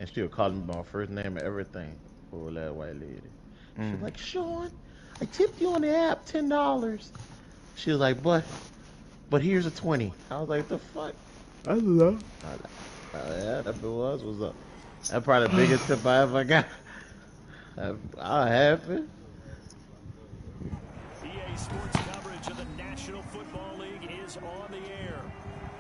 And she was calling me by my first name and everything. Poor that white lady. She was like, Sean, I tipped you on the app $10. She was like, but here's a 20. I was like, the fuck? I love. Yeah, that was up. That's probably the biggest tip I ever got. I'll have it. EA Sports coverage of the National Football League is on the air.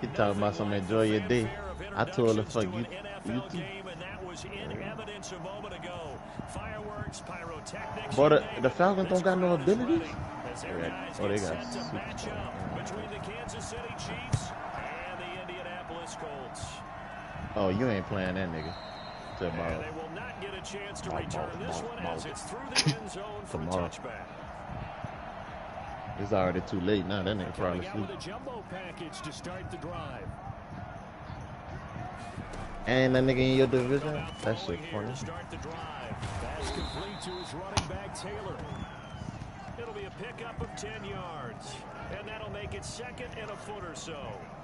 You talking about something, enjoy your day. I told her, fuck you. NFL game, and that was in evidence a moment ago. Fireworks, pyrotechnics. But the Falcons don't got no abilities. Oh, they got set to match up between the Kansas City Chiefs and the Indianapolis Colts. Oh, you ain't playing that nigga. And they will not get a chance to return this one as it's through the end zone for a touchback. It's already too late now. That nigga probably asleep. With a jumbo package to start the drive. And that nigga in your division? That shit funny. To start the drive. Pass complete to his running back Taylor. It'll be a pickup of 10 yards. And that'll make it second and a foot or so.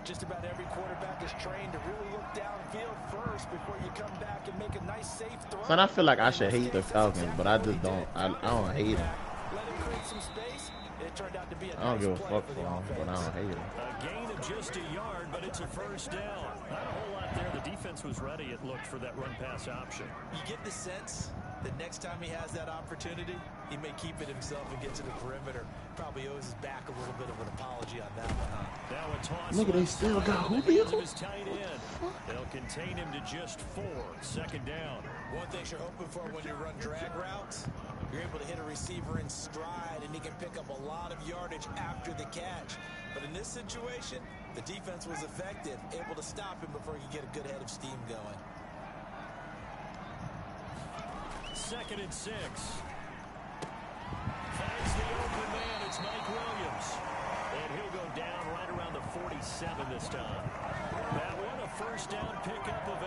Just about every quarterback is trained to really look downfield first before you come back and make a nice safe throw. Son, I feel like I should hate the Falcons, but I just don't. I don't hate them. Let him create some space. It turned out to be a I don't give a fuck for them, but I don't hate them. A gain of just a yard, but it's a first down. Not a whole lot there. The defense was ready, it looked, for that run-pass option. You get the sense that next time he has that opportunity, he may keep it himself and get to the perimeter. Probably owes his back a little bit of an apology on that one, huh? Now a toss. Look, they still got Julio. They'll contain him to just 4. Second down. One thing you're hoping for when you run drag routes, you're able to hit a receiver in stride, and he can pick up a lot of yardage after the catch. But in this situation, the defense was effective, able to stop him before he could get a good head of steam going. Second and 6. Finds the open man. It's Mike Williams. And he'll go down right around the 47 this time. That one, a first down pickup of 8.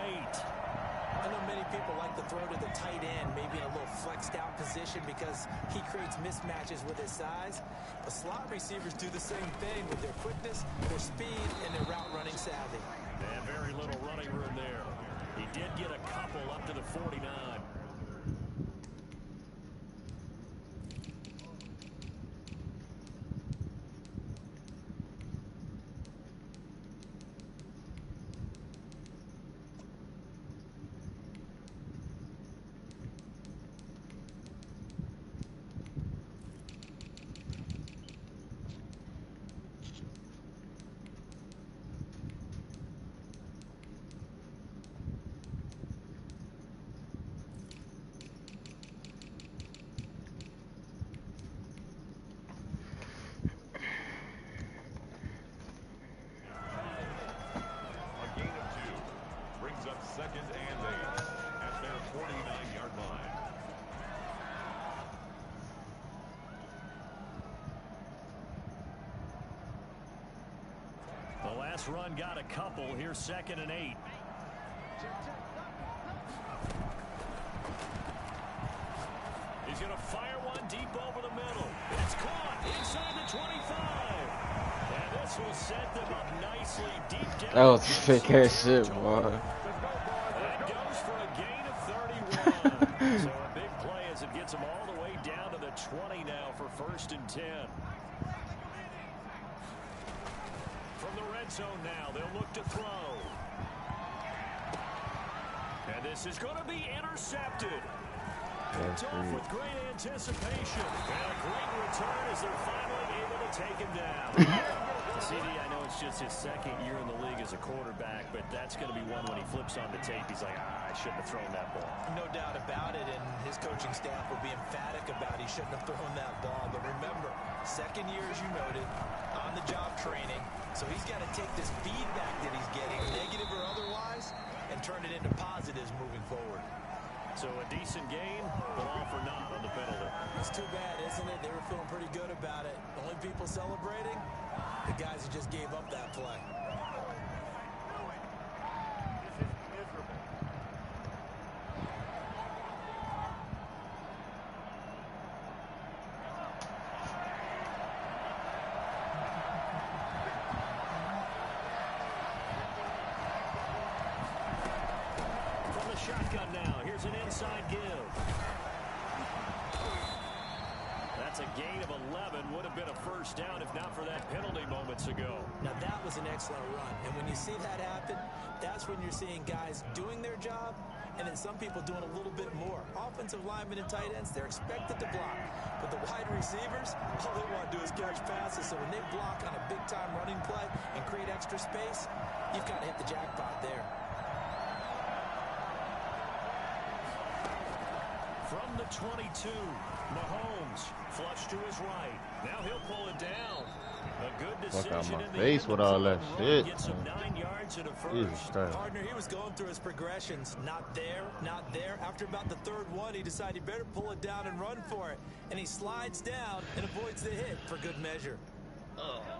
I know many people like to throw to the tight end, maybe in a little flexed out position because he creates mismatches with his size. But slot receivers do the same thing with their quickness, their speed, and their route running savvy. And very little running room there. He did get a couple up to the 49. Last run got a couple. Here's second and 8. He's going to fire one deep over the middle. It's caught inside the 25. And this will set them up nicely deep down. That was fake ass shit, boy. That goes for a gain of 31. So a big play as it gets him all the way down to the 20 now for first and 10. From the red zone now, they'll look to throw. And this is going to be intercepted. Picked off with great anticipation. And a great return as they're finally able to take him down. CD, I know it's just his second year in the league as a quarterback, but that's going to be one when he flips on the tape. He's like, I shouldn't have thrown that ball. No doubt about it, and his coaching staff will be emphatic about he shouldn't have thrown that ball. But remember, second year, as you noted, on-the-job training. So he's got to take this feedback that he's getting, negative or otherwise, and turn it into positives moving forward. So a decent gain, but all for naught on the penalty. It's too bad, isn't it? They were feeling pretty good about it. Only people celebrating, the guys who just gave up that play. shotgun now. Here's an inside give. That's a gain of 11. Would have been a first down if not for that penalty moments ago. Now, that was an excellent run. And when you see that happen, that's when you're seeing guys doing their job and then some people doing a little bit more. Offensive linemen and tight ends, they're expected to block. But the wide receivers, all they want to do is catch passes. So when they block on a big-time running play and create extra space, you've got to hit the jackpot there. From the 22, Mahomes flush to his right. Now he'll pull it down. A good decision. Fuck out my in the face end with of all the that run. shit. Gets him 9 yards and a Jesus first. Christ. Partner, he was going through his progressions. Not there, not there. After about the third one, he decided he better pull it down and run for it. And he slides down and avoids the hit for good measure.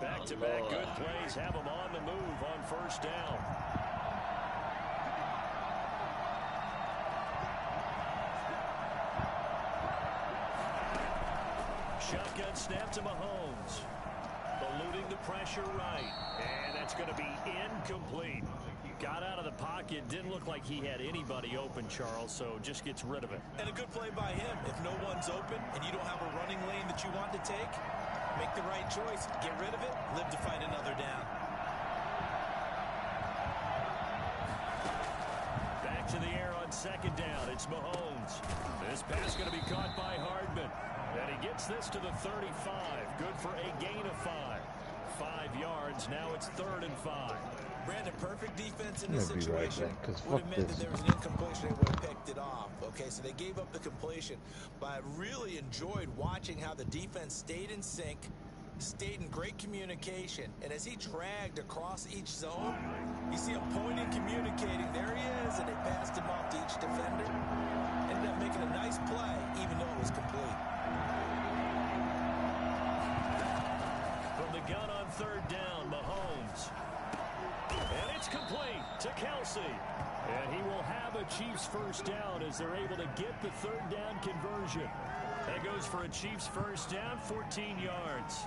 Back-to-back good plays have him on the move on first down. Shotgun snap to Mahomes. Eluding the pressure right. And that's going to be incomplete. Got out of the pocket. Didn't look like he had anybody open, Charles, so just gets rid of it. And a good play by him. If no one's open and you don't have a running lane that you want to take, make the right choice. Get rid of it. Live to fight another down. Back to the air on second down. It's Mahomes. This pass going to be caught by Hardman. And he gets this to the 35. Good for a gain of 5. 5 yards. Now it's 3rd and 5. Brandon, perfect defense in this I'm gonna be right situation back, 'cause would fuck have meant this. that there was an incompletion. They would have picked it off. Okay, so they gave up the completion. But I really enjoyed watching how the defense stayed in sync, stayed in great communication. And as he dragged across each zone, you see him pointing, communicating. There he is, and they passed him off to each defender. Ended up making a nice play, even though it was complete. From the gun on 3rd down, Mahomes. And it's complete to Kelsey. And he will have a Chiefs first down as they're able to get the 3rd down conversion. That goes for a Chiefs first down, 14 yards.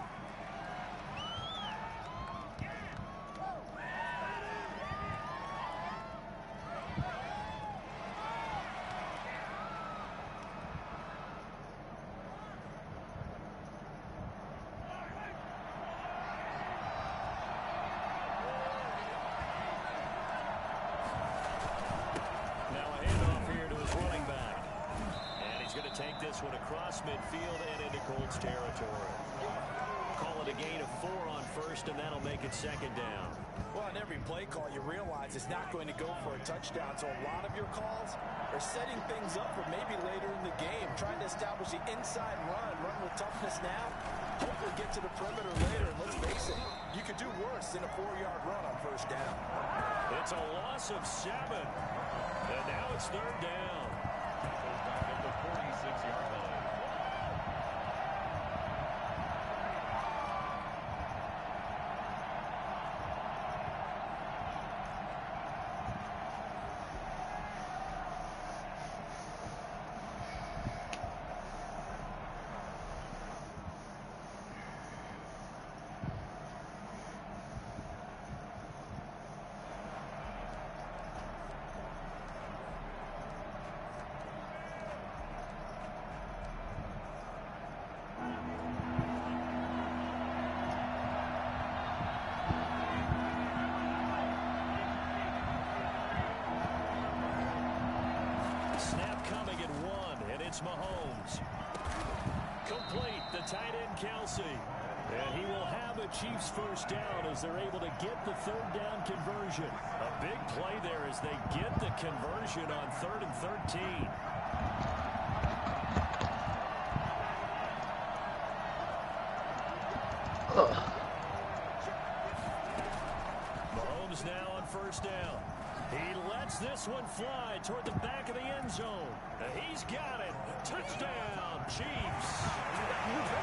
Take this one across midfield and into Colts territory. Call it a gain of 4 on first, and that'll make it 2nd down. Well, on every play call, you realize it's not going to go for a touchdown. So a lot of your calls are setting things up for maybe later in the game, trying to establish the inside run with toughness now, hopefully get to the perimeter later. And let's face it, you could do worse than a 4-yard run on first down. It's a loss of 7, and now it's 3rd down. 46-yard line. It's Mahomes. Complete, the tight end Kelsey. And he will have a Chiefs first down as they're able to get the 3rd down conversion. A big play there as they get the conversion on 3rd and 13. Mahomes now on first down. He lets this one fly toward the back of the end zone. He's got it. Touchdown, Chiefs.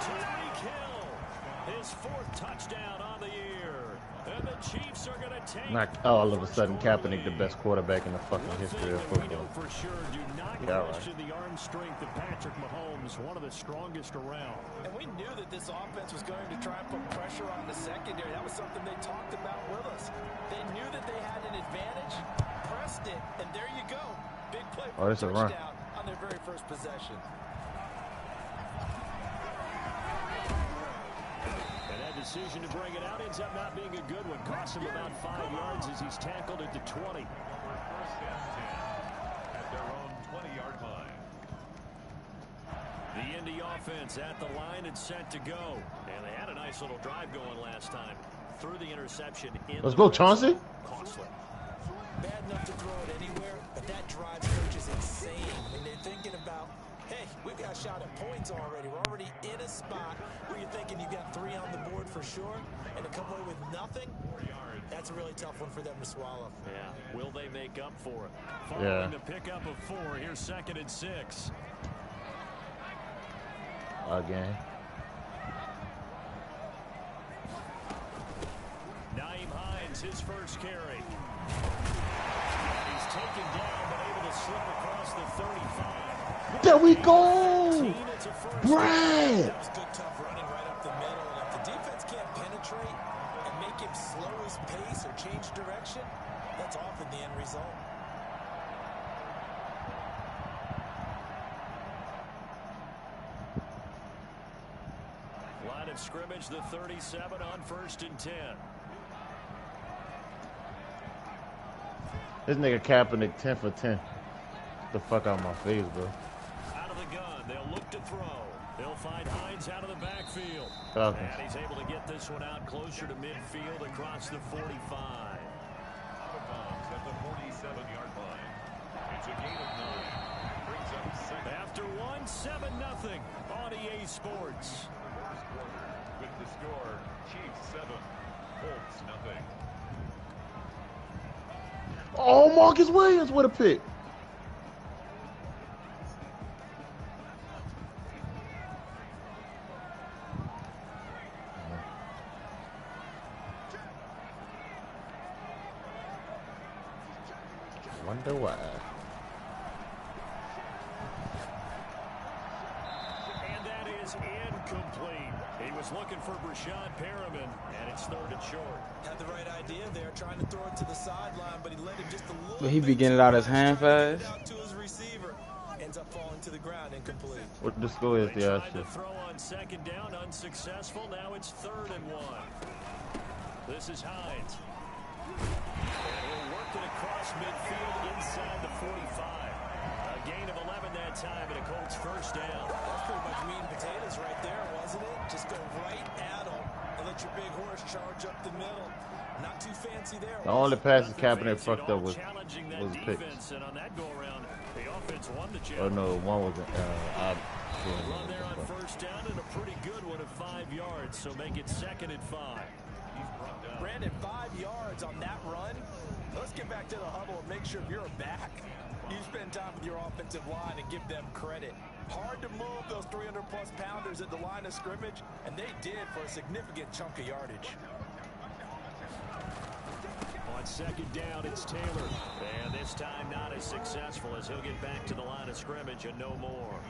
Tyreek Hill, his 4th touchdown on the year. And the Chiefs are going to take. Not all of a sudden Kaepernick the best quarterback in the fucking history of We know football. for sure, do not question the arm strength of Patrick Mahomes, one of the strongest around. And we knew that this offense was going to try and put pressure on the secondary. That was something they talked about with us. They knew that they had an advantage, pressed it, and there you go. Big play Oh, for that's a run. touchdown on their very first possession. And that decision to bring it out ends up not being a good one. Costs him about 5 yards as he's tackled at the 20. First and 10 at their own 20-yard line. The Indy offense at the line and set to go. And they had a nice little drive going last time. Through the interception. Let's go, Chauncey. Costly. Bad enough to throw it anywhere, but that drive coach is insane. When they're thinking about, hey, we've got a shot at points already. We're already in a spot where you're thinking you got 3 on the board for sure, and to come away with nothing, that's a really tough one for them to swallow. Yeah. Will they make up for it? Following the pickup of 4, here's 2nd and 6. Again. Nyheim Hines, his first carry. And he's taken down, but able to slip across the 35. There we go. It's a first Brad. That was good, tough running right up the middle, and if the defense can't penetrate and make him slow his pace or change direction, that's often the end result. Line of scrimmage, the 37 on 1st and 10. This nigga Kaepernick 10 for 10. The fuck out my face, bro. Out of the gun, they'll look to throw. They'll find Hines out of the backfield. Falcons. And he's able to get this one out closer to midfield across the 45. Out of bounds at the 47-yard line. It's a gain of 9. Brings up second. After 1, 7-0 on EA Sports. First quarter with the score: Chiefs 7, Colts nothing. Oh, Marcus Williams with a pick. Wonder why. And that is incomplete. He was looking for Brashad Perriman, and it's 3rd and short. Had the right idea there, trying to throw it to the sideline, but he let him just a little But he bit be getting it too out his much, hand trying to get fast. it out to his receiver. Ends up falling to the ground, incomplete. What the score is, They the tried to actual? throw on 2nd down, unsuccessful. Now it's 3rd and 1. This is Hines. And he'll work it across midfield inside the 45. A gain of 11 that time, and a Colts first down. That's pretty much meat and potatoes right there, wasn't it? Just go right at him and let your big horse charge up the middle. Not too fancy there. The only passes Nothing Kaepernick fancy at fucked all, up was challenging that a pick. defense, and on that go-around, the offense won the Oh challenge. no, one was Run there on first down and a pretty good one of 5 yards, so make it 2nd and 5. Brandon, 5 yards on that run. Let's get back to the huddle and make sure if you're a back, you spend time with your offensive line and give them credit. Hard to move those 300-plus pounders at the line of scrimmage, and they did for a significant chunk of yardage. On 2nd down, it's Taylor. And this time not as successful as he'll get back to the line of scrimmage and no more.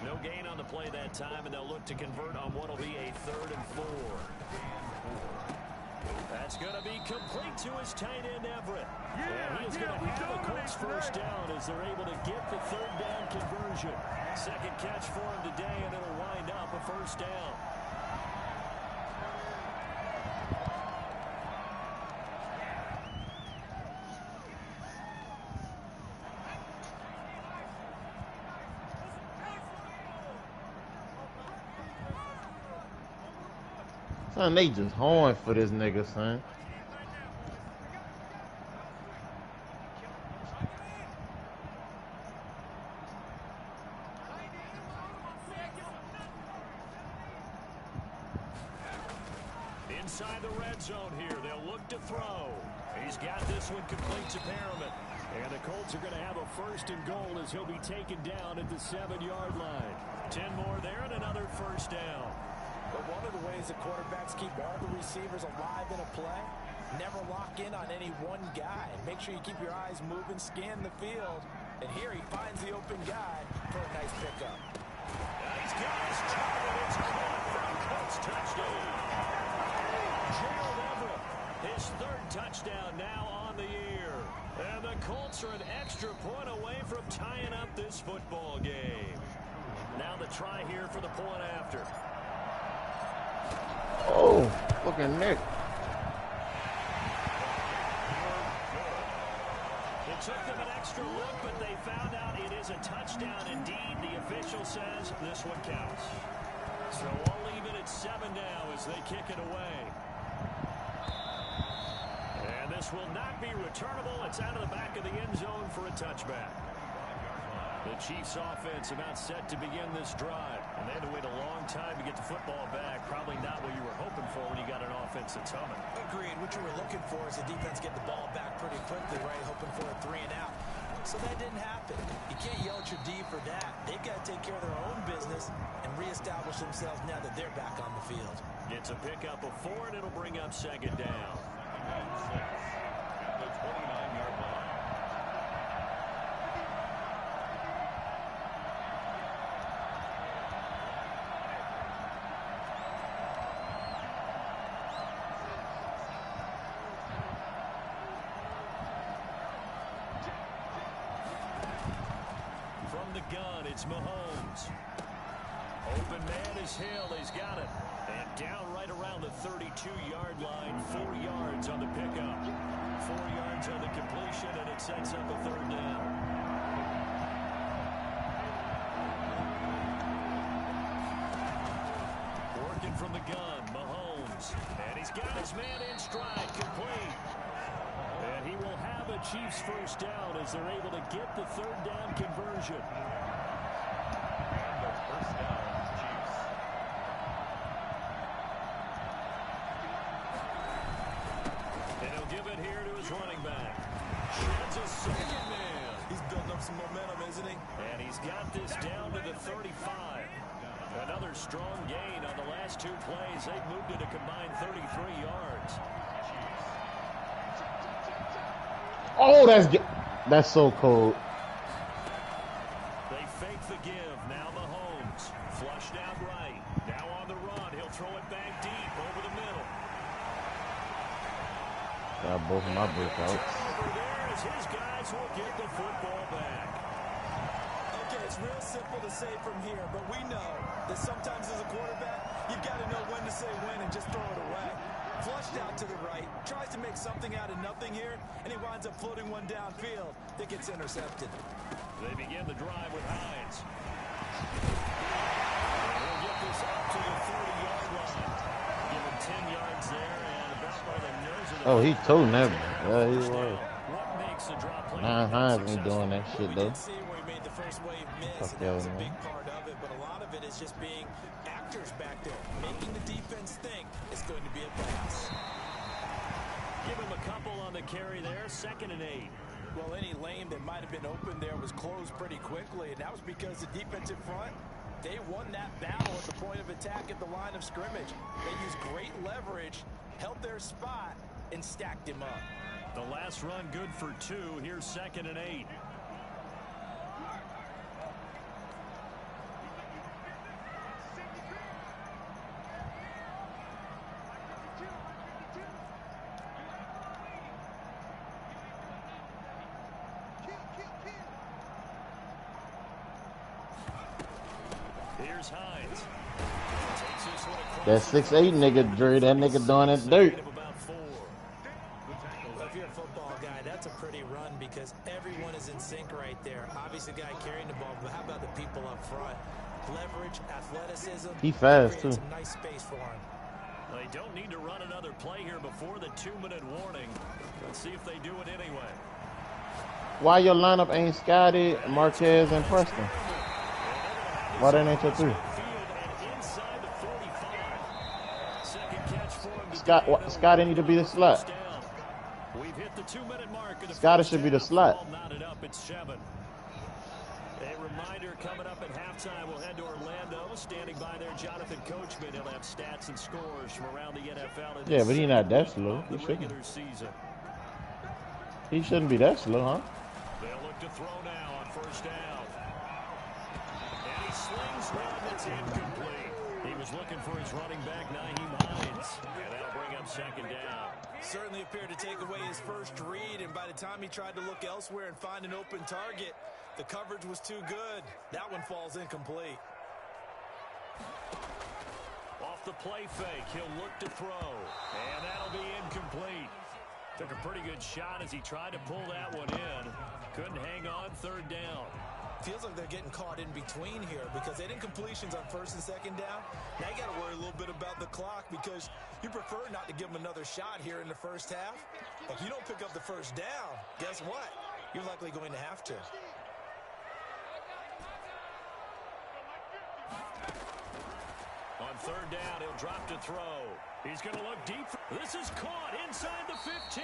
No gain on the play that time, and they'll look to convert on what will be a 3rd and 4. That's going to be complete to his tight end, Everett. And he is going to have a Colts first down as they're able to get the 3rd down conversion. 2nd catch for him today, and it'll wind up a first down. Son, they just horn for this nigga, son. Inside the red zone here, they'll look to throw. He's got this one complete to Perriman. And the Colts are going to have a 1st and goal as he'll be taken down at the 7-yard line. 10 more there and another first down. But one of the ways the quarterbacks keep all the receivers alive in a play, never lock in on any one guy. Make sure you keep your eyes moving, scan the field. And here he finds the open guy for a nice pickup. He's got his target. It's caught for a Colts touchdown. Gerald Everett, his 3rd touchdown now on the year. And the Colts are an extra point away from tying up this football game. Now the try here for the point after. Oh, fucking Nick. It took them an extra look, but they found out it is a touchdown indeed. The official says this one counts. So I'll leave it at 7 now as they kick it away. And this will not be returnable. It's out of the back of the end zone for a touchback. The Chiefs offense about set to begin this drive. And they had to wait a long time to get the football back. Probably not what you were hoping for when you got an offense that's humming. Agreed. What you were looking for is the defense get the ball back pretty quickly, right? Hoping for a 3 and out. So that didn't happen. You can't yell at your D for that. They've got to take care of their own business and reestablish themselves now that they're back on the field. It's a pickup of 4, and it'll bring up second down. At the 29-yard line. From the gun, it's Mahomes. Open man is Hill. He's got it. And down right around the 32-yard line. 4 yards on the pickup. 4 yards on the completion, and it sets up a third down. Working from the gun, Mahomes. And he's got his man in stride, complete. And he will have a Chiefs first down as they're able to get the third down conversion. And the first down, Chiefs. And he'll give it here to his running back. Sheds a second man. He's building up some momentum, isn't he? And he's got this down to the 35. Another strong gain on the last 2 plays. They've moved it a combined 33 yards. Oh, that's so cold. They fake the give. Now Mahomes. Flushed out right. Now on the run. He'll throw it back deep over the middle. Got both of my breakouts. Over there as his guys will get the football back. Okay, it's real simple to say from here, but we know that sometimes as a quarterback, you've got to know when to say when and just throw it away. Flushed out to the right, tries to make something out of nothing here, and he winds up floating one downfield that gets intercepted. They begin the drive with Hines. He'll get this up to the 30-yard line. Give him 10 yards there and about by the nose of the Oh, he told never. Yeah, he was. What makes the drop play Nah, Hines ain't doing that shit We though. did see where he made the first wave miss, Fuck and that was a yeah, big man. part of it, but a lot of it is just being actors back there, making the defense think it's going to be a pass. Give him a couple on the carry there. 2nd and 8. Well, any lane that might have been open there was closed pretty quickly, and that was because the defensive front, they won that battle at the point of attack at the line of scrimmage. They used great leverage, held their spot, and stacked him up. The last run good for 2. Here's 2nd and 8. Here's Hines. Takes this one across That 6'8" nigga, Dre, that nigga doing that dirt. of about 4. Well, if you're a football guy, that's a pretty run because everyone is in sync right there. Obviously, the guy carrying the ball, but how about the people up front? Leverage, athleticism. He fast, creates too. some nice space for him. They don't need to run another play here before the 2-minute warning. Let's see if they do it anyway. Why your lineup ain't Scotty, Marquez, and Preston? Why that ain't your 3? Field and inside the 45. Second catch for him today, Scotty need to be the slot. down. We've hit the 2-minute mark of the Scotty first should be the half. slot. Ball knotted up at 7. A reminder coming up at halftime. We'll head to Orlando. Standing by there, Jonathan Coachman. He'll have stats and scores from around the NFL. Yeah, but he not that slow. He The shouldn't. regular season. He shouldn't be that slow, huh? They'll look to throw now on first down. And he slings one that's incomplete. He was looking for his running back, Nyheim Hines. And that'll bring up second down. Certainly appeared to take away his first read, and by the time he tried to look elsewhere and find an open target, the coverage was too good. That one falls incomplete. Off the play fake, he'll look to throw. And that'll be incomplete. Took a pretty good shot as he tried to pull that one in. Couldn't hang on, third down. Feels like they're getting caught in between here because they did incompletions on first and second down. Now you got to worry a little bit about the clock because you prefer not to give them another shot here in the first half. If you don't pick up the first down, guess what? You're likely going to have to. On third down, he'll drop to throw. He's going to look deep. This is caught inside the 15.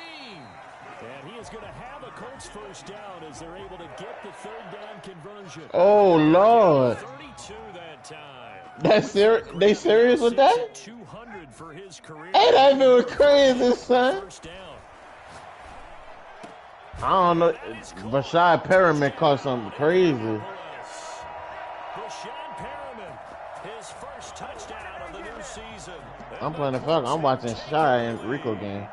And he is going to have a Colts first down as they're able to get the third down conversion. Oh, Lord. 32 that time. That's they serious with that? 200 for his career. Hey, that dude crazy, son. First down. I don't know. Rashad Perriman caught something crazy. Rashad Perriman, his first touchdown of the new season. I'm playing the Falcons. I'm watching Shy and Rico game.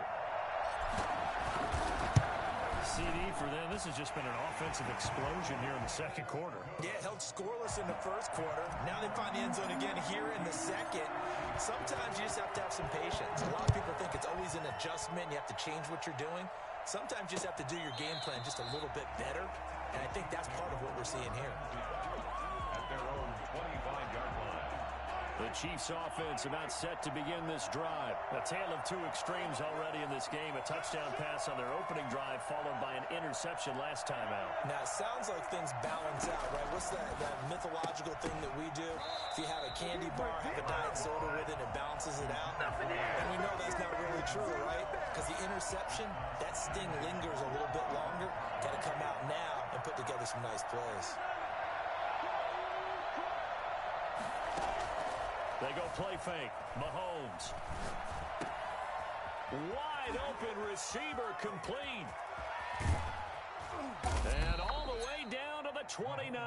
CD for them. This has just been an offensive explosion here in the second quarter. Yeah, held scoreless in the first quarter. Now they find the end zone again here in the second. Sometimes you just have to have some patience. A lot of people think it's always an adjustment. You have to change what you're doing. Sometimes you just have to do your game plan just a little bit better. And I think that's part of what we're seeing here. At their own 25-yard line. The Chiefs offense about set to begin this drive. A tale of two extremes already in this game. A touchdown pass on their opening drive followed by an interception last time out. Now, it sounds like things balance out, right? What's that mythological thing that we do? If you have a candy bar, have a diet soda with it, it balances it out. And we know that's not really true, right? Because the interception, that sting lingers a little bit longer. Got to come out now and put together some nice plays. They go play fake. Mahomes. Wide open receiver complete. And all the way down to the 29.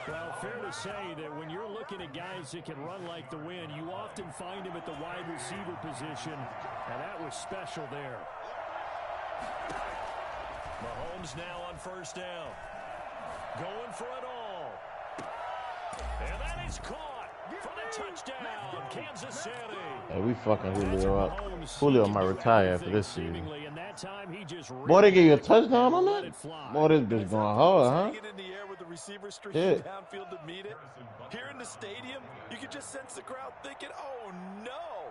Well, fair to say that when you're looking at guys that can run like the wind, you often find him at the wide receiver position, and that was special there. Mahomes now on first down. Going for it all. And that is caught. For the touchdown, Kansas City. Hey, we fucking Julio up. Julio might retire after this season. Boy, they gave you a touchdown on that? Boy, this bitch going hard, huh? Get in the air with the receiver Yeah. streaking downfield to meet it. Here in the stadium, you can just sense the crowd thinking, "Oh no!"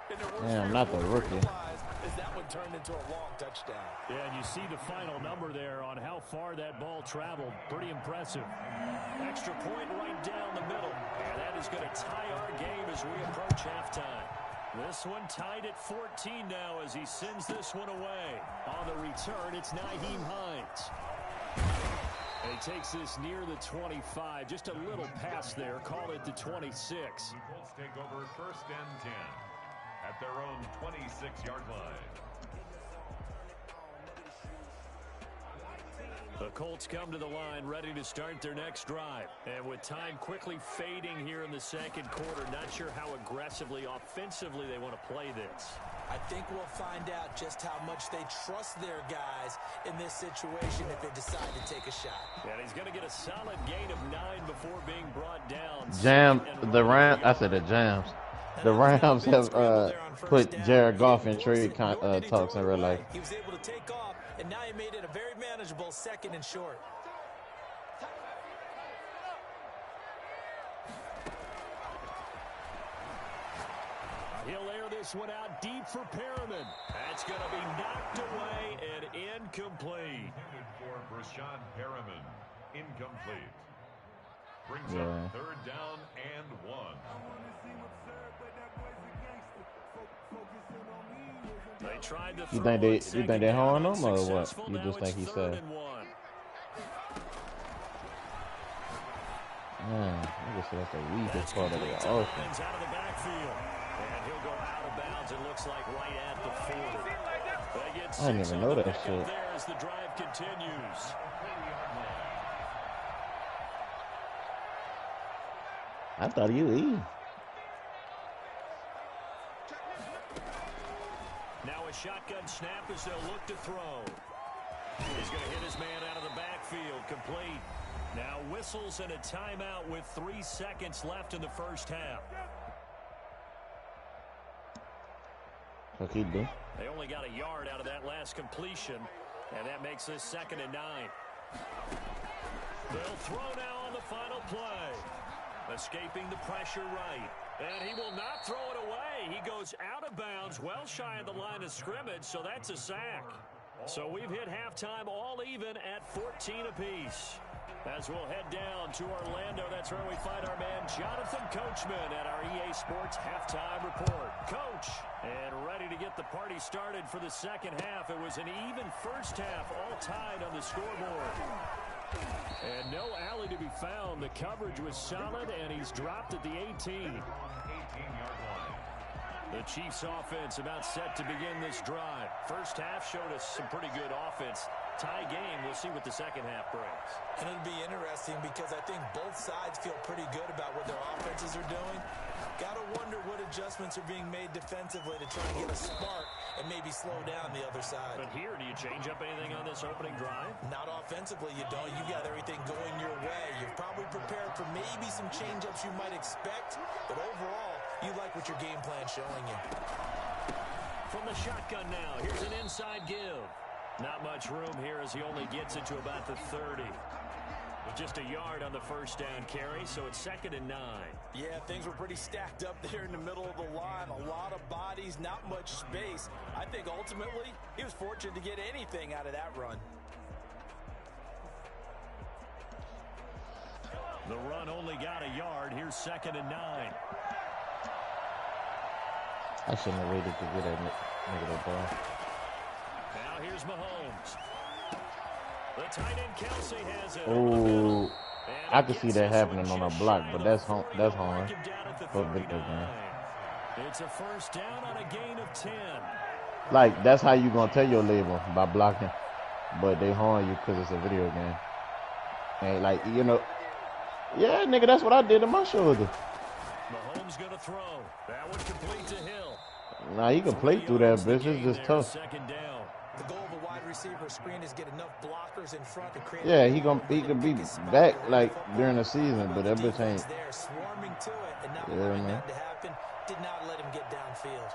And the Damn, not the rookie. As that one turned into a long touchdown. Yeah, and you see the final number there on how far that ball traveled. Pretty impressive. Extra point right down the middle. And that is going to tie our game as we approach halftime. This one tied at 14 now as he sends this one away. On the return, it's Nyheim Hines. And he takes this near the 25. Just a little pass there. Call it the 26. The Colts take over first and 10 at their own 26-yard line. The Colts come to the line ready to start their next drive. And with time quickly fading here in the second quarter, not sure how aggressively, offensively they want to play this. I think we'll find out just how much they trust their guys in this situation if they decide to take a shot. And he's going to get a solid gain of 9 before being brought down. The Rams. The Rams have put Jared Goff in trade talks in real life. He was able to take off, and now he made it a very manageable second and short. He'll air this one out deep for Perriman. That's going to be knocked away and incomplete. Intended for Rashad Perriman. Incomplete. Brings Yeah. up third down and 1. They tried to You throw think it second they down, holding him or what? unsuccessful. You Now just think it's he third said? and 1. Man, I guess that's the weakest That's part of complete the to offense. Hines out of the backfield. And he'll go out of bounds, it looks like right at the 40. They get I didn't 6 even on know the that pickup shit. there as the drive continues. I thought you eat. Now a shotgun snap as they'll look to throw. He's going to hit his man out of the backfield, complete. Now whistles and a timeout with 3 seconds left in the first half. What he do? They only got a yard out of that last completion, and that makes this 2nd and 9. They'll throw now on the final play. Escaping the pressure right. And he will not throw it away. He goes out of bounds, well shy of the line of scrimmage, so that's a sack. So we've hit halftime all even at 14 apiece. As we'll head down to Orlando, that's where we find our man Jonathan Coachman at our EA Sports Halftime Report. Coach, and ready to get the party started for the second half. It was an even first half, all tied on the scoreboard. And no alley to be found. The coverage was solid, and he's dropped at the 18. 18-yard line. The Chiefs offense about set to begin this drive. First half showed us some pretty good offense. Tie game. We'll see what the second half brings. And it'll be interesting because I think both sides feel pretty good about what their offenses are doing. Got to wonder what adjustments are being made defensively to try and get a spark and maybe slow down the other side. But here, do you change up anything on this opening drive? Not offensively, you don't. You've got everything going your way. You're probably prepared for maybe some change-ups you might expect, but overall, you like what your game plan's showing you. From the shotgun now, here's an inside give. Not much room here as he only gets it to about the 30. With just a yard on the first down carry, so it's 2nd and 9. Yeah, things were pretty stacked up there in the middle of the line. A lot of bodies, not much space. I think ultimately he was fortunate to get anything out of that run. The run only got a yard. Here's 2nd and 9. I shouldn't have waited to get that nigga that ball. Now here's Mahomes. The tight end Kelsey has it. Oh, I could see that happening on a block, but that's home. That's home. It's a first down on a gain of 10. Like, that's how you gonna tell your label, by blocking. But they harm you because it's a video game. And like, you know, yeah, nigga, that's what I did to my shoulder. Mahomes gonna throw. That one complete to Hill. Nah, you can play through that, bitch. It's just tough. Second down. The goal of a wide receiver screen is get enough blockers in front to create. Yeah, he could be back like during the season, but that bitch ain't. There, swarming to it, and not Yeah, allowing man. that to happen. Did not let him get downfield.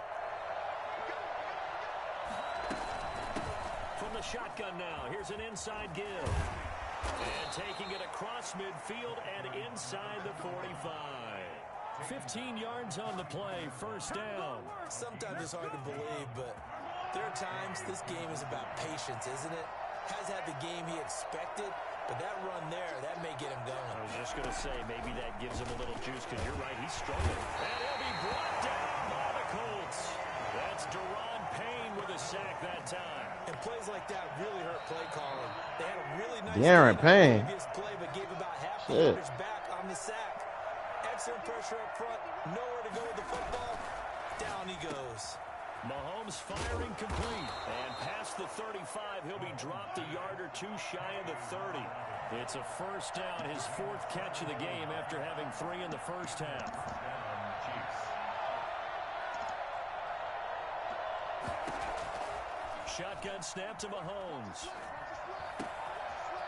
From the shotgun now, here's an inside give. And taking it across midfield and inside the 45. 15 yards on the play, first down. Sometimes it's hard to believe, but there are times this game is about patience, isn't it? Has had the game he expected, but that run there, that may get him going. I was just going to say, maybe that gives him a little juice, because you're right, he's struggling. And he'll be brought down by the Colts. That's Deron Payne with a sack that time. And plays like that really hurt play calling. They had a really nice Deron Payne. previous play, but gave about half the Shit. yardage back on the sack. Excellent pressure up front, nowhere to go with the football. Down he goes. Mahomes firing complete. And past the 35, he'll be dropped a yard or two shy of the 30. It's a first down, his 4th catch of the game after having 3 in the first half. Shotgun snap to Mahomes.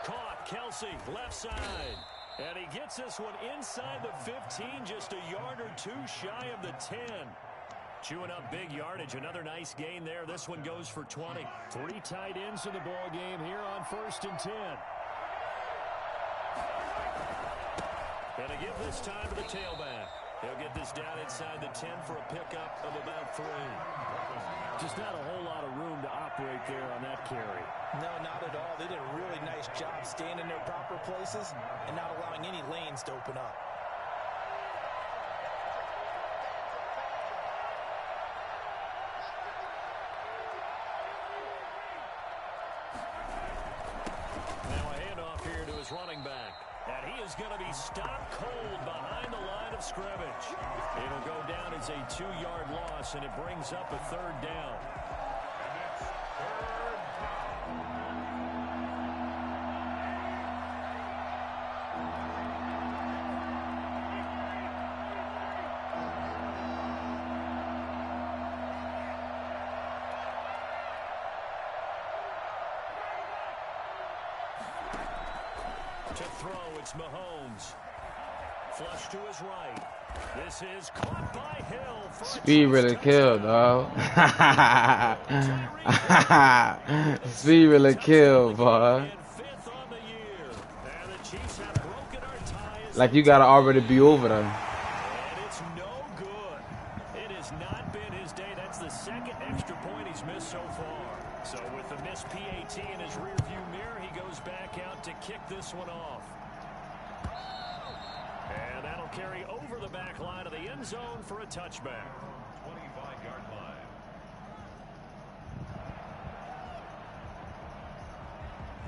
Caught, Kelsey, left side. And he gets this one inside the 15, just a yard or two shy of the 10. Chewing up big yardage, another nice gain there. This one goes for 20. 3 tight ends in the ball game here on 1st and 10. And a give this time to the tailback. He'll get this down inside the 10 for a pickup of about 3. Just not a whole lot of room to operate there on that carry. No, not at all. They did a really nice job staying in their proper places and not allowing any lanes to open up. Now a handoff here to his running back. And he is going to be stopped cold behind the line of scrimmage. It'll go down as a 2-yard loss, and it brings up a 3rd down. To throw, it's Mahomes. Flush to his right. This is caught by Hill. Speed really killed, dog. Speed really killed, boy. Like you gotta already be over them. And it's no good. It has not been his day. That's the second extra point he's missed so far. So with the missed PAT in his rearview mirror, he goes back out to kick this one off. And that'll carry over the back line of the end zone for a touchback. 25-yard line.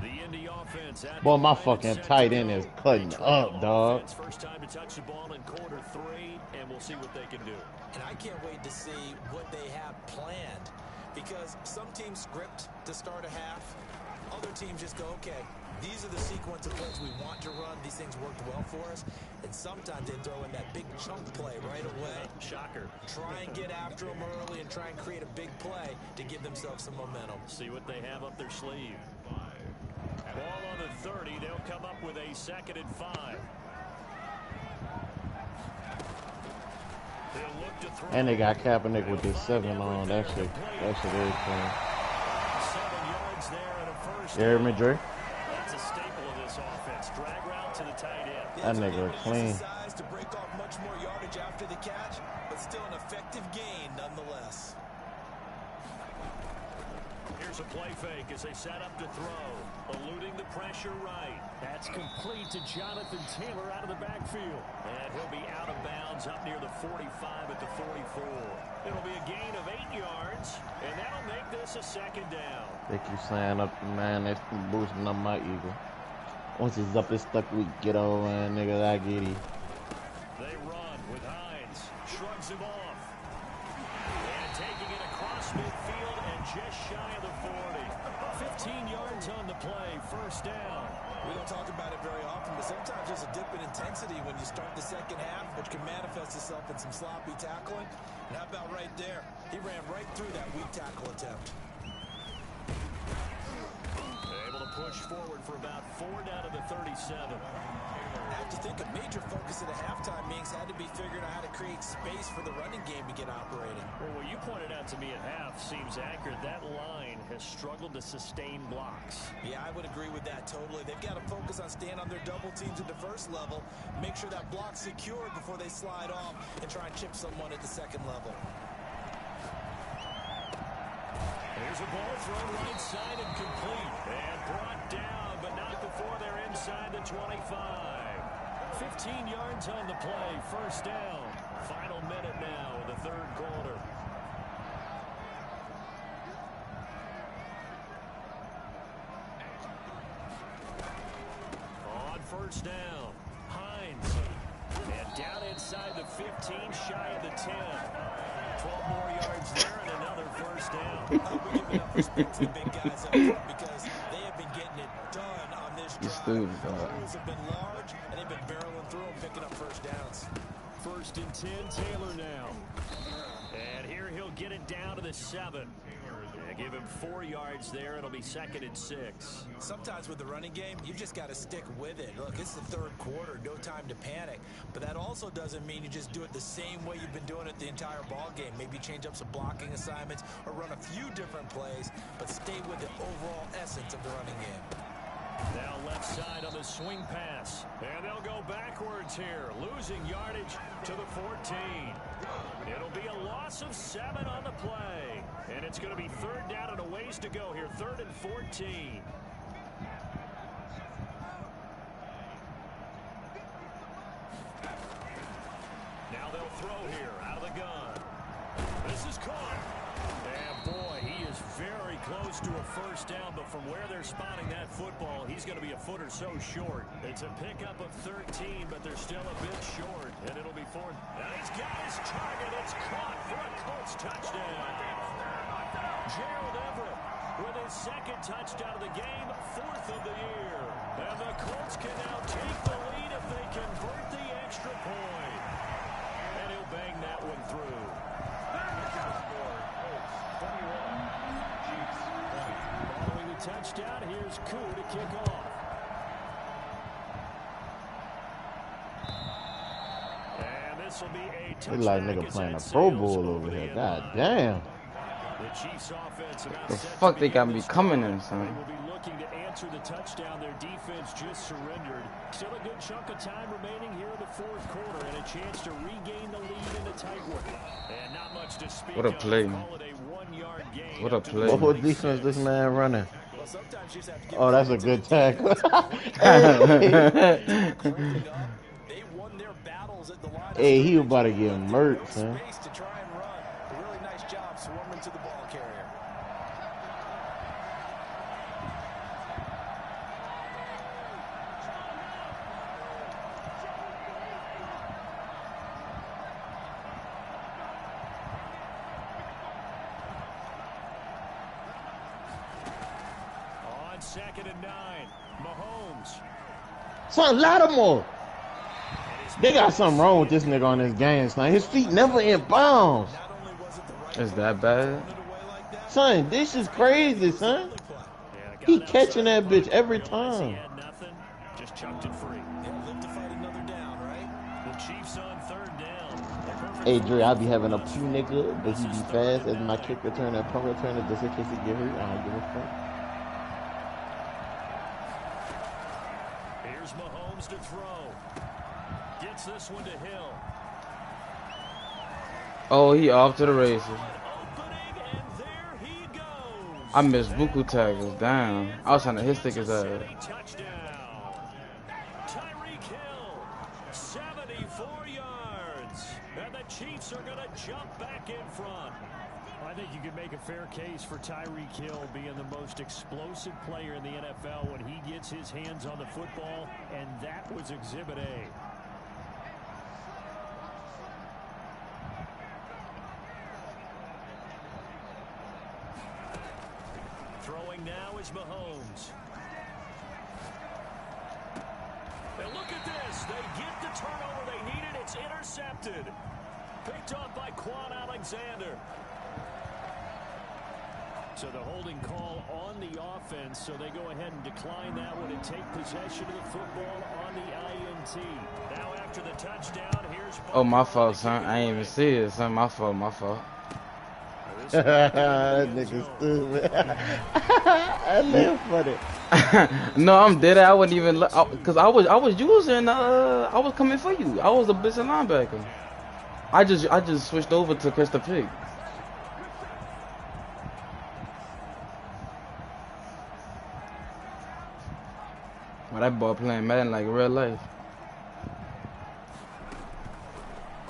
The Indy offense. Boy, my fucking tight end is cutting up, dog. First time to touch the ball in quarter 3, and we'll see what they can do. And I can't wait to see what they have planned, because some teams script to start a half. Other teams just go, okay, these are the sequence of plays we want to run. These things worked well for us. And sometimes they throw in that big chunk play right away. Shocker. Try and get after them early and try and create a big play to give themselves some momentum. See what they have up their sleeve. Ball on the 30. They'll come up with a 2nd and 5. They'll look to throw. And they got Kaepernick with this 7 on. That shit is fun. 7 yards there and a first. You hear me, Dre? That's a staple of this offense. Drag route to the tight end. That nigga clean. Size to break off much more yardage after the catch, but still an effective gain nonetheless. Here's a play fake as they set up to throw. Eluding the pressure right. That's complete to Jonathan Taylor out of the backfield. And he'll be out of bounds up near the 45 at the 44. It'll be a gain of 8 yards, and that'll make this a 2nd down. They keep saying up, man, that's boosting up my ego. Once it's up, it's stuck, we get over, and nigga, I get it. They run with Hines. Shrugs him off. And taking it across midfield and just shy of the 40. 15 yards on the play, 1st down. We don't talk about it very often, but sometimes there's a dip in intensity when you start the 2nd half, which can manifest itself in some sloppy tackling. And how about right there? He ran right through that weak tackle attempt. Able to push forward for about 4 down to the 37. I have to think a major focus at a halftime means had to be figuring out how to create space for the running game to get operating. Well, what you pointed out to me at half seems accurate. That line has struggled to sustain blocks. Yeah, I would agree with that totally. They've got to focus on staying on their double teams at the 1st level, make sure that block's secured before they slide off and try and chip someone at the 2nd level. Here's a ball thrown right side and complete. And brought down, but not before they're inside the 25. 15 yards on the play, 1st down. Final minute now in the 3rd quarter. On 1st down, Hines. And down inside the 15, shy of the 10. 12 more yards there and another 1st down. We're giving up respect to the big guys up front because they have been getting it done on this drive. The holes have been large, and they've been barreling through them, picking up 1st downs. 1st and 10, Taylor now. And here he'll get it down to the 7. Give him 4 yards there. It'll be 2nd and 6. Sometimes with the running game, you've just got to stick with it. Look, it's the 3rd quarter, no time to panic. But that also doesn't mean you just do it the same way you've been doing it the entire ball game. Maybe change up some blocking assignments or run a few different plays, but stay with the overall essence of the running game. Now left side on the swing pass. And they'll go backwards here, losing yardage to the 14. It'll be a loss of 7 on the play. And it's going to be 3rd down and a ways to go here, 3rd and 14. Now they'll throw here, out of the gun. This is caught. And boy, he is very close to a 1st down, but from where they're spotting that football, he's going to be a foot or so short. It's a pickup of 13, but they're still a bit short, and it'll be 4th. Now he's got his target. It's caught for a Colts touchdown. Gerald Everett with his 2nd touchdown of the game, 4th of the year. And the Colts can now take the lead if they convert the extra point. And he'll bang that one through. Following the touchdown, here's Koo to kick off. this will be a It's like touchback nigga as playing a that Pro sails Bowl over over the here. end God line. damn. The Chiefs offense about The set fuck to they got begin me this coming drive. in, son. They will be looking to answer the touchdown. Their defense just surrendered. Still a good chunk of time remaining here in the fourth quarter and a chance to regain the lead in a tight one. And not much to speak What a play. of. Call it a 1-yard gain. What a after the play. What 26. defense this man running? Well, sometimes you just have to give Oh, that's a credit to the good tackle. defense for holding up. They won their battles at the line of Hey, he was scrimmage. about to get Left murked, no son. space to try and run. A really nice job swarming to the ball carrier. On 2nd and 9, Mahomes. Son, Lattimore. They got something wrong with this nigga on this game, son. His feet never in bounds. Not only was it the right Is play, that bad? throwing it away like that, Son, this is crazy, son. Yeah, He got catching outside that the bitch pocket, every realized he time. had nothing, just chucked it free. they'll live to fight another down, right? The Chiefs on 3rd down. A perfect Hey, Dre, I be fourth having a rush. P nigga, but he This be is fast 3rd as and my 9. kick return and punt returner just in case he get hurt. I don't give a fuck. Here's Mahomes to throw. Gets this one to Hill. Oh, he off to the races. Opening, and there he goes. I missed buku tackles. Damn. I was trying to hit stick his ass. City touchdown. Tyreek Hill, 74 yards. And the Chiefs are going to jump back in front. I think you can make a fair case for Tyreek Hill being the most explosive player in the NFL when he gets his hands on the football, and that was Exhibit A. Throwing now is Mahomes. And look at this. They get the turnover they needed. It's intercepted. Picked off by Quan Alexander. So the holding call on the offense, so they go ahead and decline that one and take possession of the football on the INT. Now after the touchdown, here's... Oh, my fault, son. I ain't even see it, son. My fault, my fault. That nigga stupid. I live for it. No, I'm dead. I wouldn't even because I was using I was coming for you. I was a bitch linebacker. I just switched over to catch the pick. Well, that boy playing Madden like real life.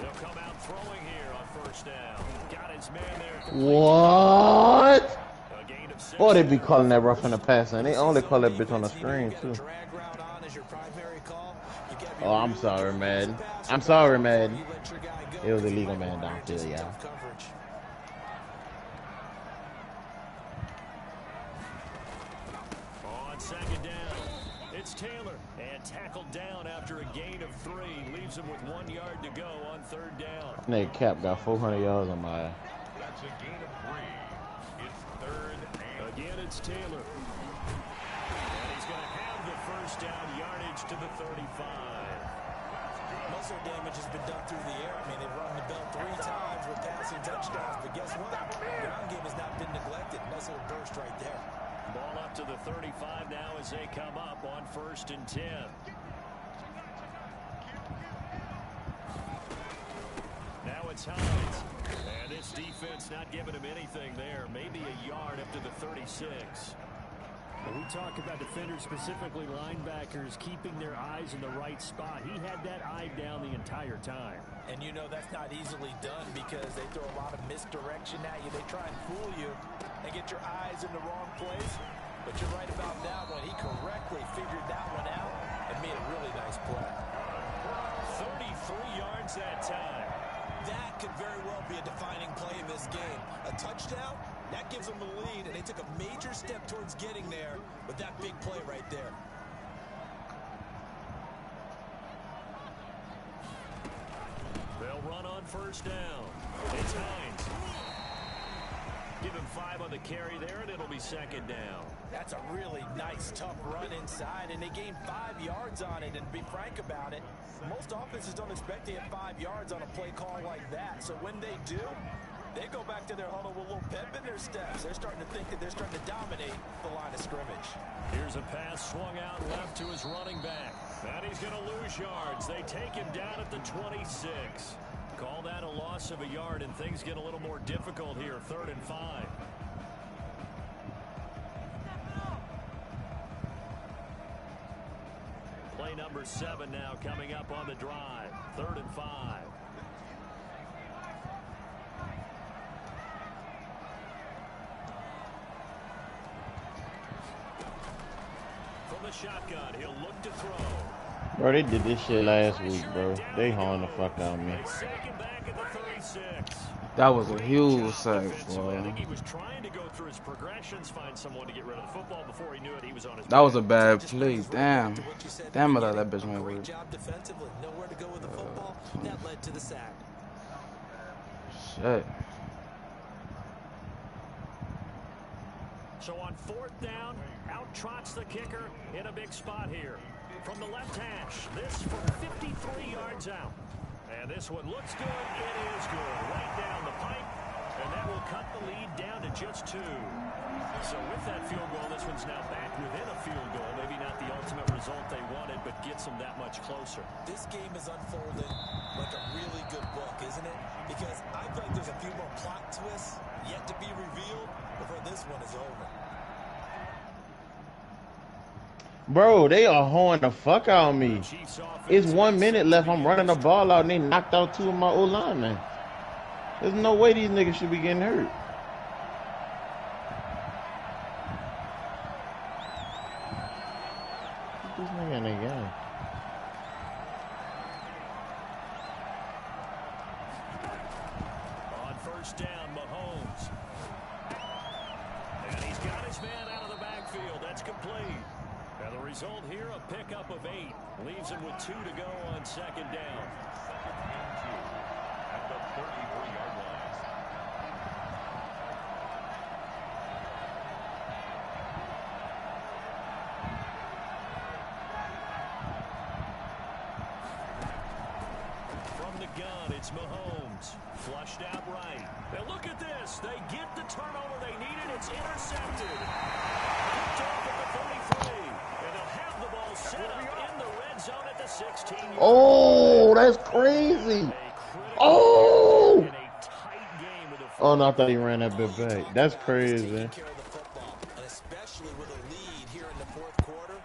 They'll come out throwing here on 1st down. Got his man there. What? A gain of 6. Boy, they be calling that rough in the pass, and they only call that bitch on the screen, too. Drag route on as your primary call. You gotta be Oh, I'm really sorry, careful man. as a passer. I'm sorry, man. You let your guy go. It was illegal, man, downfield, Just yeah. tough coverage. On 2nd down, it's Taylor. And tackled down after a gain of 3. Leaves him with 1 yard to go on 3rd down. Nigga Cap got 400 yards on my ass. That's a gain of 3. It's 3rd and Again, it's Taylor. And he's going to have the 1st down yardage to the 35. Muscle damage has been done through the air. I mean, they've rung the bell 3 times with passing touchdowns, but guess what? Ground game has not been neglected. Nice little burst right there. Ball up to the 35 now as they come up on 1st and 10. Now it's Hines. And this defense not giving him anything there. Maybe a yard up to the 36. When we talk about defenders, specifically linebackers, keeping their eyes in the right spot, he had that eye down the entire time. And you know that's not easily done because they throw a lot of misdirection at you. They try and fool you and get your eyes in the wrong place. But you're right about that one. He correctly figured that one out and made a really nice play. 33 yards that time. That could very well be a defining play in this game. A touchdown, that gives them the lead, and they took a major step towards getting there with that big play right there. They'll run on 1st down. It's Hines. Give him 5 on the carry there, and it'll be second down. That's a really nice, tough run inside, and they gained 5 yards on it. And to be frank about it, most offenses don't expect to get 5 yards on a play call like that. So when they do, they go back to their huddle with a little pep in their steps. They're starting to think that they're starting to dominate the line of scrimmage. Here's a pass swung out left to his running back. And he's going to lose yards. They take him down at the 26. Call that a loss of a yard, and things get a little more difficult here. 3rd and 5. Play number 7 now coming up on the drive. 3rd and 5. From the shotgun, he'll look to throw. Bro, they did this shit last week, bro. They horned the fuck out of me. That was a huge sack, boy. I think he was trying to go through his progressions, find someone to get rid of the football before he knew it. He was on his. That was a bad play. Damn. Damn, I thought that bitch went Great weird. job defensively. Nowhere to go with the football. That led to the sack. Shit. So on 4th down, out trots the kicker in a big spot here. From the left hash, this from 53 yards out. And this one looks good. It is good. Right down the pipe. And that will cut the lead down to just 2. So with that field goal, this one's now back within a field goal. Maybe not the ultimate result they wanted, but gets them that much closer. This game is unfolding like a really good book, isn't it? Because I feel like there's a few more plot twists yet to be revealed before this one is over. Bro, they are hoeing the fuck out of me. It's 1 minute left. I'm running the ball out, and they knocked out 2 of my old linemen. There's no way these niggas should be getting hurt. Get this nigga in the game. On 1st down, Mahomes. And he's got his man out of the backfield. That's complete. And the result here, a pickup of 8. Leaves him with 2 to go on 2nd down. 2nd and 2 at the 33-yard line. From the gun, it's Mahomes. Flushed out right. Now look at this. They get the turnover they needed. It's intercepted. Picked off at the 33. And they'll have the ball set up in the red zone at the 16. Oh, that's crazy. Oh! Oh, no, I thought he ran that bit back. That's crazy. Taking care of the football, and especially with a lead here in the 4th quarter,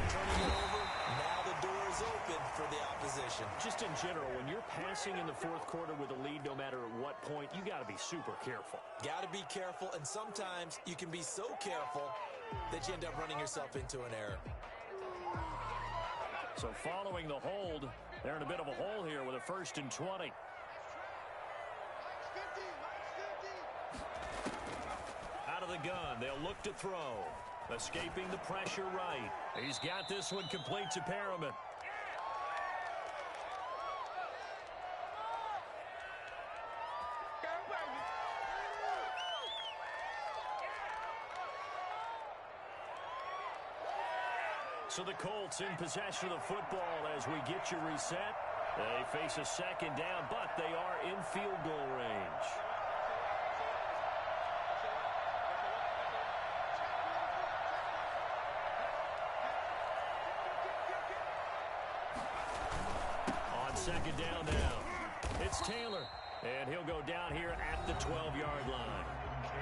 turning it over, now the door is open for the opposition. Just in general, when you're passing in the 4th quarter with a lead, no matter at what point, you got to be super careful. Got to be careful, and sometimes you can be so careful that you end up running yourself into an error. So following the hold, they're in a bit of a hole here with a 1st and 20. Out of the gun, they'll look to throw. Escaping the pressure right. He's got this one complete to Perriman. So the Colts in possession of the football as we get you reset. They face a 2nd down, but they are in field goal range. On 2nd down now, it's Taylor, and he'll go down here at the 12-yard line.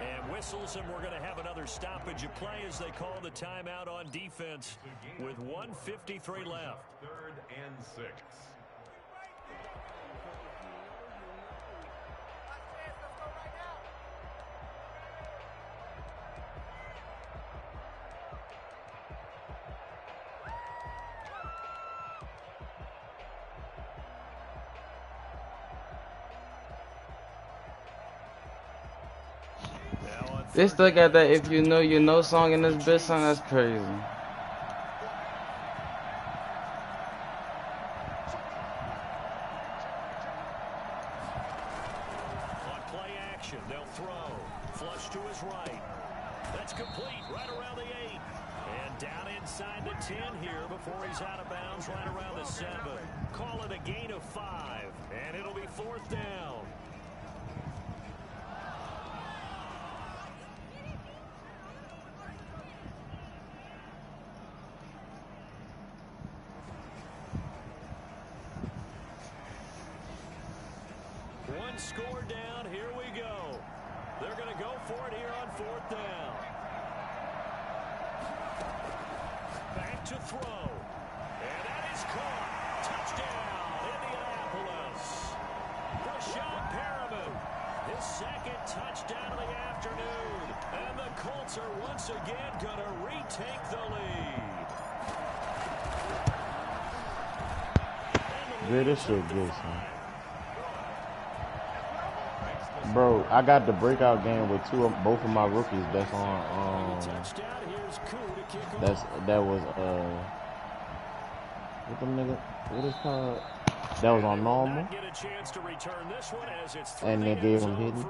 And whistles, and we're going to have another stoppage of play as they call the timeout on defense with 1:53 left. 3rd and 6. They still got that "If You Know You Know" song in this bitch song. That's crazy. On play action, they'll throw. Flush to his right. That's complete right around the 8. And down inside the 10 here before he's out of bounds right around the 7. Call it a gain of 5. And it'll be 4th down. One score down. Here we go. They're going to go for it here on 4th down. Back to throw. And that is caught. Touchdown, Indianapolis. Brashad Perriman, his 2nd touchdown of the afternoon. And the Colts are once again going to retake the lead. Dude, this shit good, son. Bro, I got the breakout game with both of my rookies that's on that was what the nigga, what is called, that was on normal, and they gave them hidden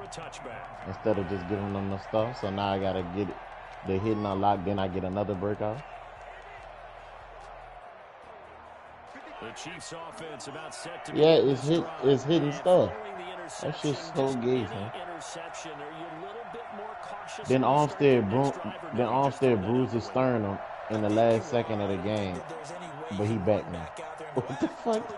instead of just giving them the stuff. So now I gotta get the hidden unlocked, then I get another breakout. The Chiefs offense about set to Yeah, it's hidden stuff. That shit's so gay, man. Then Armstead bruised his sternum in the last second of the game, but he back now. What the fuck?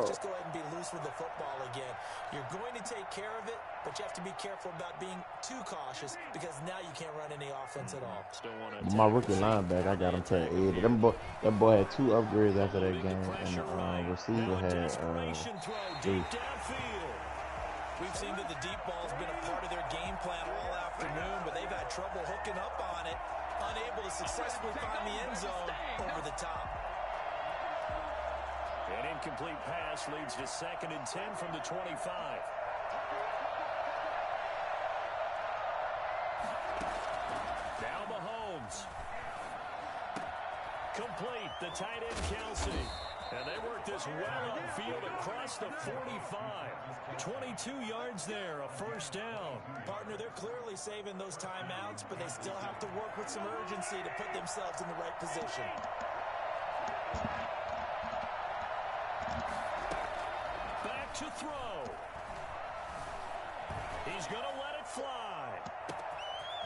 Just go ahead and be loose with the football again. You're going to take care of it, but you have to be careful about being too cautious because now you can't run any offense at all. My rookie linebacker, I got him to 80. That boy had 2 upgrades after that game, and the receiver had 3. We've seen that the deep ball's been a part of their game plan all afternoon, but they've had trouble hooking up on it, unable to successfully find the end zone over the top. An incomplete pass leads to 2nd and 10 from the 25. Now Mahomes. Complete, the tight end Kelsey. And they work this well upfield across the 45. 22 yards there, a 1st down. Partner, they're clearly saving those timeouts, but they still have to work with some urgency to put themselves in the right position. Back to throw. He's going to let it fly.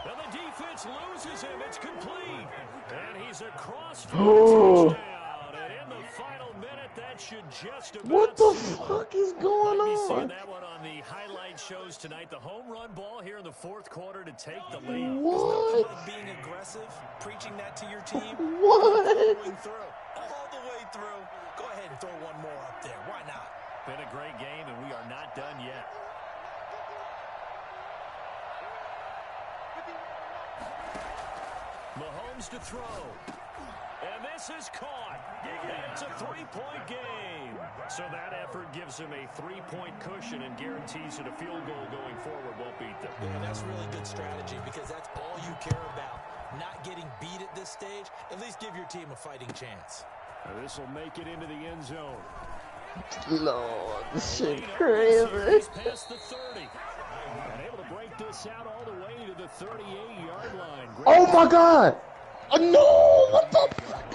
And the defense loses him. It's complete. And he's across for a touchdown. And in the final minute, that should just about What the fuck is going seeing on? that one on the highlight shows tonight. The home run ball here in the 4th quarter to take the lead. What? Like being aggressive, preaching that to your team. What? Going through, all the way through. Go ahead and throw one more up there. Why not? Been a great game, and we are not done yet. Mahomes to throw. And this is caught. And it's a 3-point game. So that effort gives him a 3-point cushion and guarantees that a field goal going forward won't beat them. Yeah, that's really good strategy because that's all you care about. Not getting beat at this stage. At least give your team a fighting chance. This will make it into the end zone. Lord, this shit crazy. Past the 30. And able to break this out all the way to the 38-yard line. Oh my God! No! What the fuck?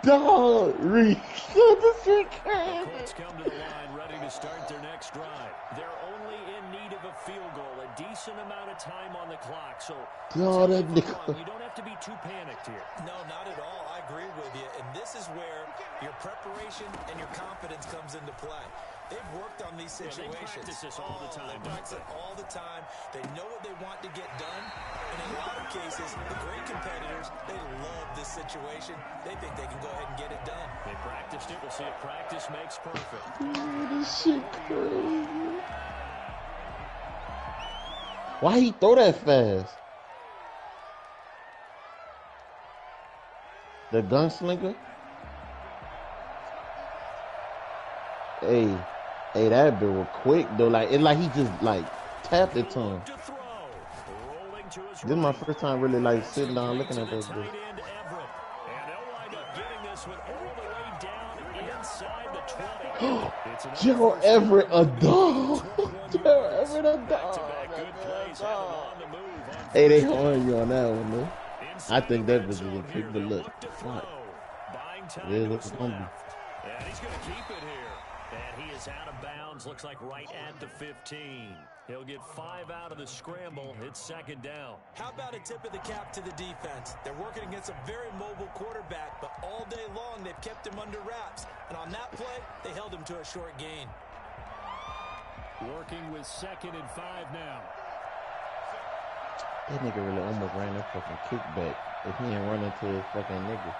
Dog, Reese, this shit crazy. Colts come to the line, ready to start their next drive. They're only in need of a field goal, a decent amount of time on the clock. So, Yo, that nigga. you don't have to be too panicked here. No, not at all. I agree with you. And this is where your preparation and your confidence comes into play. They've worked on these situations. They practice this all the time. They practice it all the time. They know what they want to get done. And in a lot of cases, the great competitors, they love this situation. They think they can go ahead and get it done. They practiced it. We'll see if practice makes perfect. This shit crazy. Why he throw that fast? The gunslinger? Hey, that bit was quick though. Like it, like he just like tapped it to him. This is my first time really like sitting down looking at that bitch. inside the 20. It's another Gerald first down. Everett a dog. Gerald Everett a dog. Back-to-back good plays, having on the move on Hey, they first down. horn you on that one, though. I Inside think the that red was a zone pick, here, but they'll look, look to fuck. throw. Buying time Yeah, to look his at Gumby. left. And he's going to keep it here. And he is out of bounds. Looks like right at the 15. He'll get 5 out of the scramble. It's second down. How about a tip of the cap to the defense? They're working against a very mobile quarterback, but all day long they've kept him under wraps. And on that play, they held him to a short gain. Working with 2nd and 5 now. That nigga really almost ran that fucking kickback if he ain't run into his fucking nigga.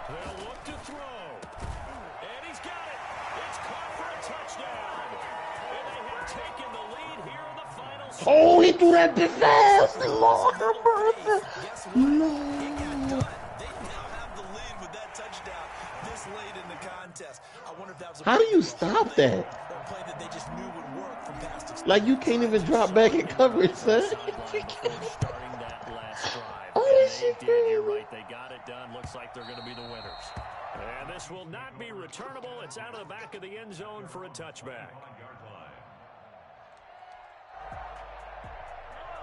They'll look to throw. And he's got it. It's caught for a touchdown. And they have taken the lead here in the final seconds. Oh, he threw that big fast. Lord have mercy. Guess what? It got done. They now have the lead with that touchdown this late in the contest. I wonder if that was a How do you play stop that? or a play that they just knew would work from past experience. Like, you can't even drop back in coverage, son. Starting that last drive. Oh, And this they shit did. You're crazy. right. They got it done. Looks like they're going to be the winners. And this will not be returnable. It's out of the back of the end zone for a touchback. 1-yard line.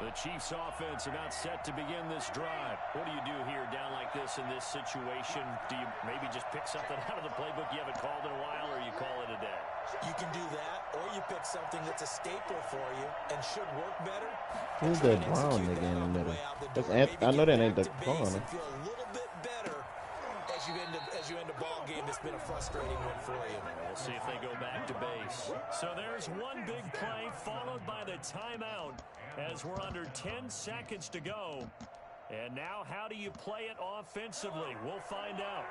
The Chiefs offense about set to begin this drive. What do you do here down like this in this situation? Do you maybe just pick something out of the playbook you haven't called in a while, or you call it a day? You can do that, or you pick something that's a staple for you and should work better. Who's Try that and brown execute nigga that in the on middle? way out the That's door. Ant- Maybe I know get that ain't back the to base corner. and feel a little bit better as you end a ball game that's been a frustrating one for you. We'll see if they go back to base. So there's one big play followed by the timeout as we're under 10 seconds to go. And now how do you play it offensively? We'll find out.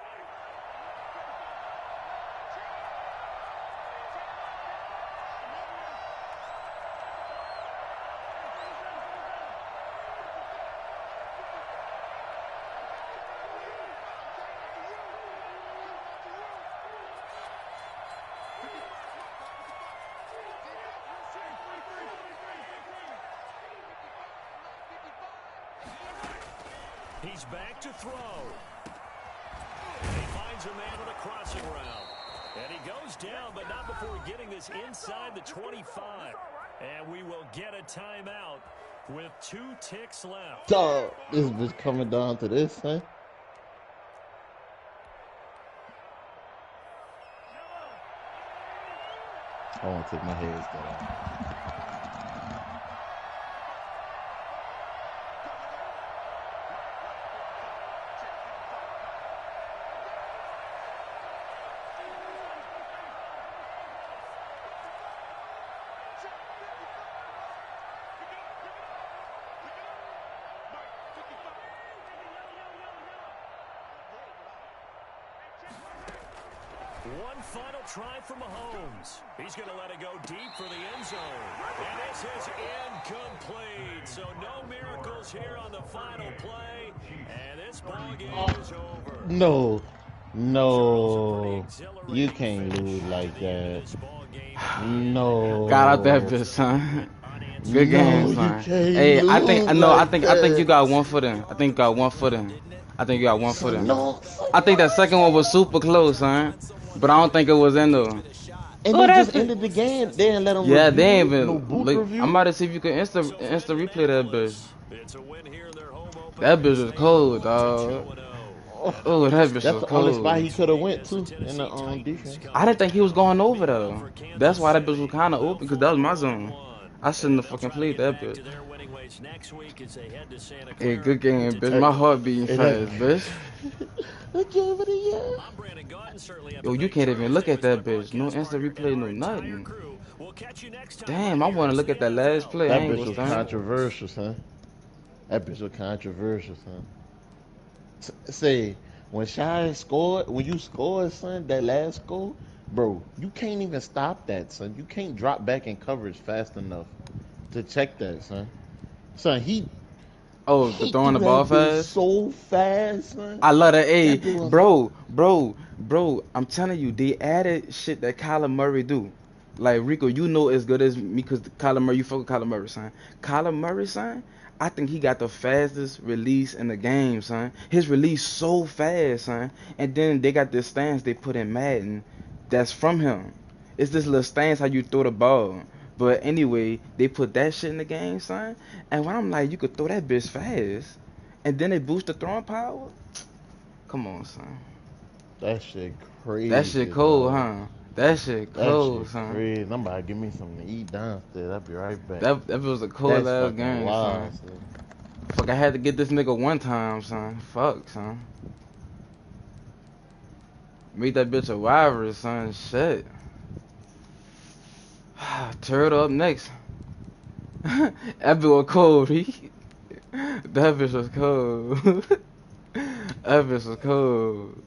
He's back to throw. He finds a man on a crossing route. And he goes down, but not before getting this inside the 25. And we will get a timeout with 2 ticks left. Dog, this is coming down to this, huh? I want to take my head down. One final try for Mahomes. He's going to let it go deep for the end zone. And this is incomplete. So no miracles here on the final play. And this ball game is over. No, no, you can't lose like that. No. Got out that bitch, son. Good No, game, you son. can't Hey, I think lose no, I like think that. you got one for them. I think you got one for them. I think you got one for them. No. I think that second one was super close, son. But I don't think it was in though. And Oh, they that's just ended the game. They didn't let them Yeah, review they ain't it, even. no booth Like, review. I'm about to see if you can insta replay that bitch. It's a win here in their home opener. That bitch was cold, dog. Oh, that bitch That's was the only spot cold. he could have went to in the defense. I didn't think he was going over though. That's why that bitch was kind of open because that was my zone. I shouldn't have fucking played that bitch. Hey, good game, bitch. My heart beating fast, bitch. They gave it a year. Yo, you can't even look at that bitch. No instant replay, no nothing. Damn, I want to look at that last play. I That ain't bitch gonna was stand. controversial, son. That bitch was controversial, son. Say, when Shy scored, when you scored, son, that last score, bro, you can't even stop that, son. You can't drop back in coverage fast enough to check that, son. Son, Oh, he the throwing the threw ball that bitch fast. so fast, son. I love that. Hey, That dude was- bro. I'm telling you, they added shit that Kyler Murray do. Like Rico, you know as good as me because Kyler Murray, you fuck with Kyler Murray, son. Kyler Murray, son. I think he got the fastest release in the game, son. His release so fast, son. And then they got this stance they put in Madden that's from him. It's this little stance how you throw the ball. But anyway, they put that shit in the game, son. And when I'm like, you could throw that bitch fast. And then they boost the throwing power. Come on, son. That shit crazy. That shit cold, bro. huh? That shit cold, That shit son. crazy. I'm about to give me something to eat downstairs. I'll be right back. That was a cold That's ass fucking game, wild, son. son. Fuck, I had to get this nigga one time, son. Fuck, son. Make that bitch a virus, son. Shit. Turtle up next. That bitch was cold, That bitch was cold. That bitch was cold.